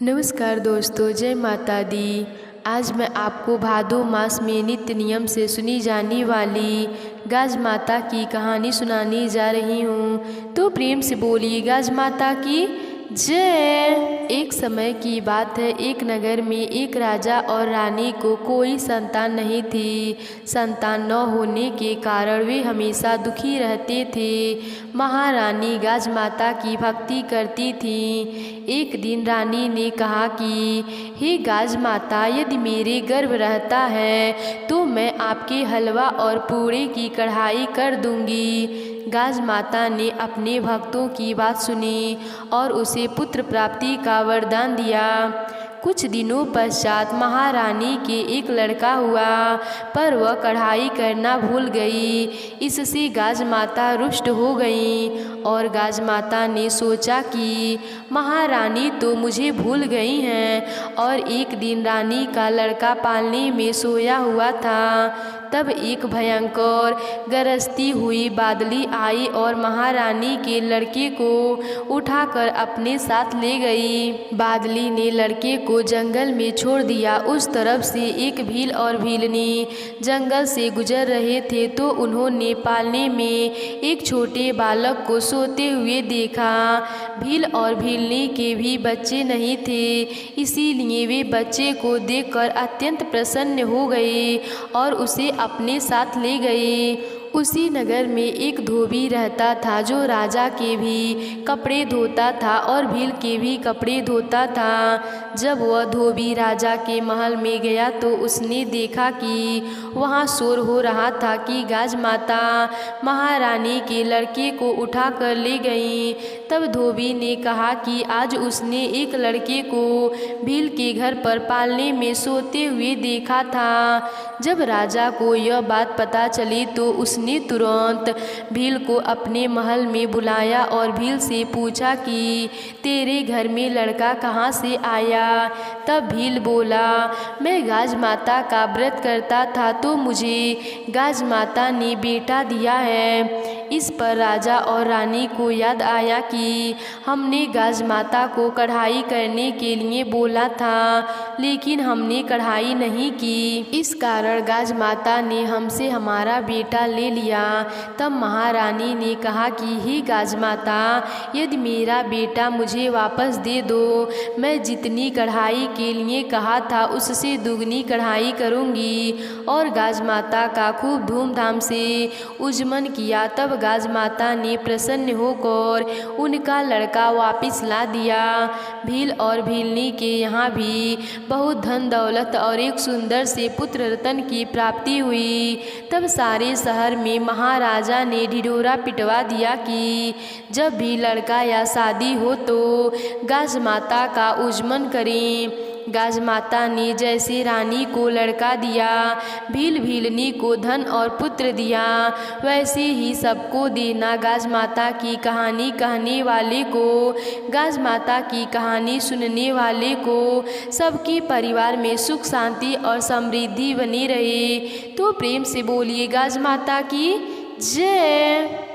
नमस्कार दोस्तों, जय माता दी। आज मैं आपको भादो मास में नित्य नियम से सुनी जाने वाली गाज माता की कहानी सुनाने जा रही हूँ। तो प्रेम से बोलिए गाज माता की जय। एक समय की बात है, एक नगर में एक राजा और रानी को कोई संतान नहीं थी। संतान न होने के कारण वे हमेशा दुखी रहते थे। महारानी गाज माता की भक्ति करती थी। एक दिन रानी ने कहा कि हे गाज माता, यदि मेरे गर्भ रहता है तो मैं आपके हलवा और पूड़े की कढ़ाई कर दूंगी। गाज माता ने अपने भक्तों की बात सुनी और उसे पुत्र प्राप्ति का वरदान दिया। कुछ दिनों पश्चात महारानी के एक लड़का हुआ, पर वह कढ़ाई करना भूल गई। इससे गाज माता रुष्ट हो गई और गाज माता ने सोचा कि महारानी तो मुझे भूल गई हैं। और एक दिन रानी का लड़का पालने में सोया हुआ था। तब एक भयंकर गरजती हुई बादली आई और महारानी के लड़के को उठाकर अपने साथ ले गई। बादली ने लड़के को जंगल में छोड़ दिया। उस तरफ से एक भील और भीलनी जंगल से गुजर रहे थे तो उन्होंने पालने में एक छोटे बालक को सोते हुए देखा। भील और भीलनी के भी बच्चे नहीं थे, इसीलिए वे बच्चे को देखकर अत्यंत प्रसन्न हो गए और उसे अपने साथ ले गए। उसी नगर में एक धोबी रहता था जो राजा के भी कपड़े धोता था और भील के भी कपड़े धोता था। जब वह धोबी राजा के महल में गया तो उसने देखा कि वहाँ शोर हो रहा था कि गाज माता महारानी के लड़के को उठा कर ले गई। तब धोबी ने कहा कि आज उसने एक लड़के को भील के घर पर पालने में सोते हुए देखा था। जब राजा को यह बात पता चली तो उसने तुरंत भील को अपने महल में बुलाया और भील से पूछा कि तेरे घर में लड़का कहाँ से आया। तब भील बोला, मैं गाज माता का व्रत करता था तो मुझे गाज माता ने बेटा दिया है। इस पर राजा और रानी को याद आया कि हमने गाज माता को कढ़ाई करने के लिए बोला था, लेकिन हमने कढ़ाई नहीं की। इस कारण गाज माता ने हमसे हमारा बेटा ले लिया। तब महारानी ने कहा कि हे गाज माता, यदि मेरा बेटा मुझे वापस दे दो, मैं जितनी कढ़ाई के लिए कहा था उससे दुगनी कढ़ाई करूँगी। और गाज माता का खूब धूमधाम से उजमन किया। तब गाज माता ने प्रसन्न होकर उनका लड़का वापस ला दिया। भील और भीलनी के यहाँ भी बहुत धन दौलत और एक सुंदर से पुत्र रतन की प्राप्ति हुई। तब सारे शहर में महाराजा ने ढिढोरा पिटवा दिया कि जब भी लड़का या शादी हो तो गाज माता का उजमन करें। गाज माता ने जैसे रानी को लड़का दिया, भील भीलनी को धन और पुत्र दिया, वैसे ही सबको देना। गाज माता की कहानी कहने वाले को, गाज माता की कहानी सुनने वाले को, सबके परिवार में सुख शांति और समृद्धि बनी रहे। तो प्रेम से बोलिए गाज माता की जय।